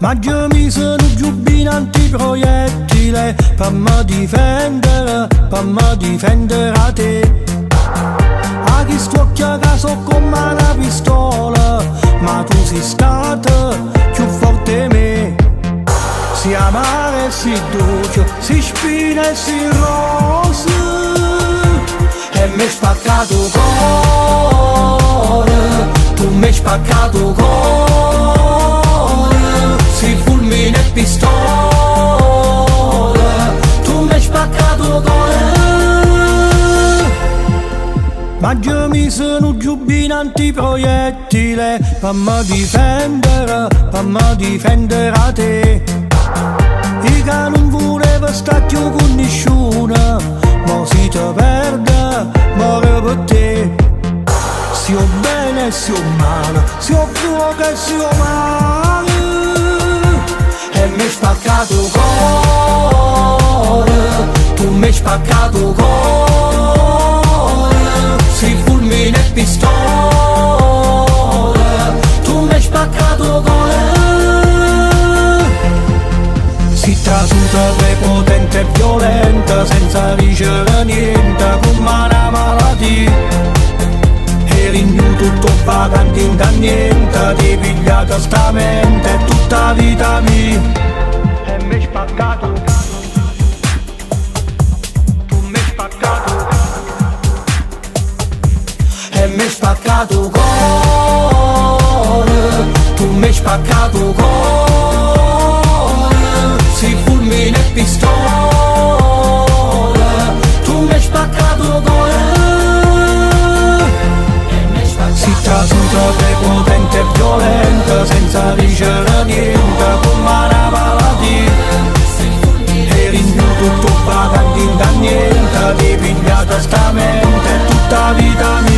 Ma già mi sono giubbino antiproiettile per me difendere a te. A chi stuocchia che so come una pistola, ma tu sei stata più forte di me. Si amare e si dolce, si spina e si rosa, e mi hai spaccato il cuore, tu mi hai spaccato il cuore, si fulmine e pistola, tu mi hai spaccato il cuore. Ma già mi sono giubbino antiproiettile per me difendere a te. E che non voleva stare più con nessuno, ma si te perde, muore per te. Sio bene e sio male, sio fuoco e sio male, e mi hai spaccato il cuore, tu mi hai spaccato il cuore, si fulmine e pistola, tu mi hai spaccato il cuore. Si trasuta prepotente e violenta, senza ricevere niente, come una malattia. Eri in tutto vagante, in da niente, ti pigliata sta mente tutta vita mia. E mi hai spaccato, tu mi hai spaccato, e mi hai spaccato il cuore, tu mi hai spaccato il cuore, si fulmine e pistola, tu mi hai spaccato il cuore. Si trasuta prepotente e violenta, senza ricevere niente, come una malattia. Eri in tutto vagante, in da niente, ti pigliata sta mente tutta vita mia.